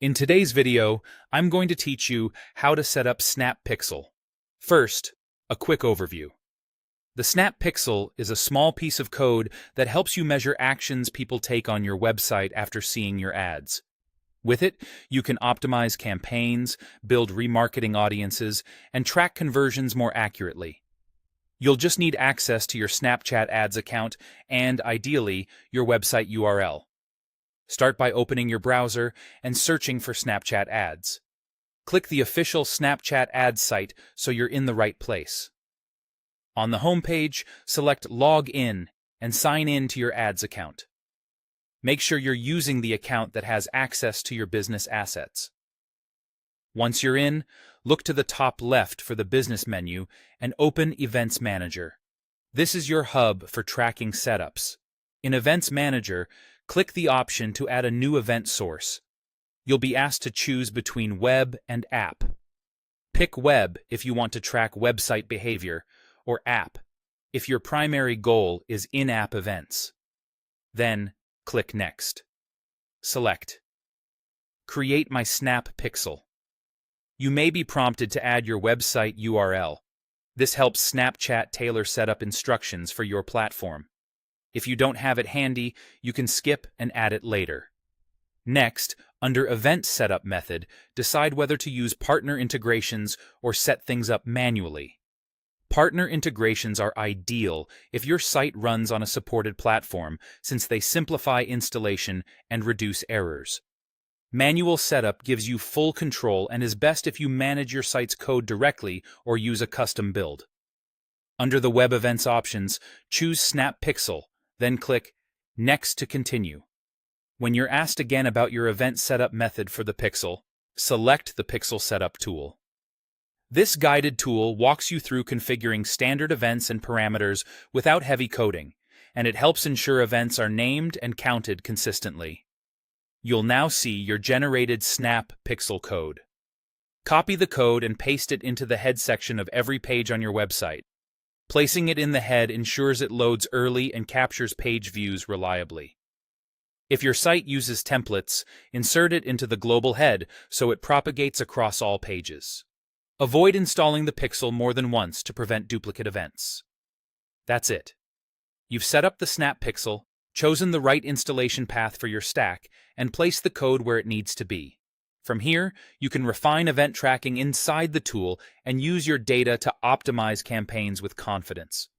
In today's video, I'm going to teach you how to set up Snap Pixel. First, a quick overview. The Snap Pixel is a small piece of code that helps you measure actions people take on your website after seeing your ads. With it, you can optimize campaigns, build remarketing audiences, and track conversions more accurately. You'll just need access to your Snapchat ads account and, ideally, your website URL. Start by opening your browser and searching for Snapchat ads. Click the official Snapchat ads site so you're in the right place. On the home page, select Log In and sign in to your ads account. Make sure you're using the account that has access to your business assets. Once you're in, look to the top left for the business menu and open Events Manager. This is your hub for tracking setups. In Events Manager, click the option to add a new event source. You'll be asked to choose between web and app. Pick web if you want to track website behavior, or app if your primary goal is in-app events. Then, click Next. Select Create My Snap Pixel. You may be prompted to add your website URL. This helps Snapchat tailor setup instructions for your platform. If you don't have it handy, you can skip and add it later. Next, under Event Setup Method, decide whether to use partner integrations or set things up manually. Partner integrations are ideal if your site runs on a supported platform, since they simplify installation and reduce errors. Manual setup gives you full control and is best if you manage your site's code directly or use a custom build. Under the Web Events options, choose Snap Pixel, then click Next to continue. When you're asked again about your event setup method for the Pixel, select the Pixel Setup tool. This guided tool walks you through configuring standard events and parameters without heavy coding, and it helps ensure events are named and counted consistently. You'll now see your generated Snap Pixel code. Copy the code and paste it into the head section of every page on your website. Placing it in the head ensures it loads early and captures page views reliably. If your site uses templates, insert it into the global head so it propagates across all pages. Avoid installing the Pixel more than once to prevent duplicate events. That's it. You've set up the Snap Pixel, chosen the right installation path for your stack, and placed the code where it needs to be. From here, you can refine event tracking inside the tool and use your data to optimize campaigns with confidence.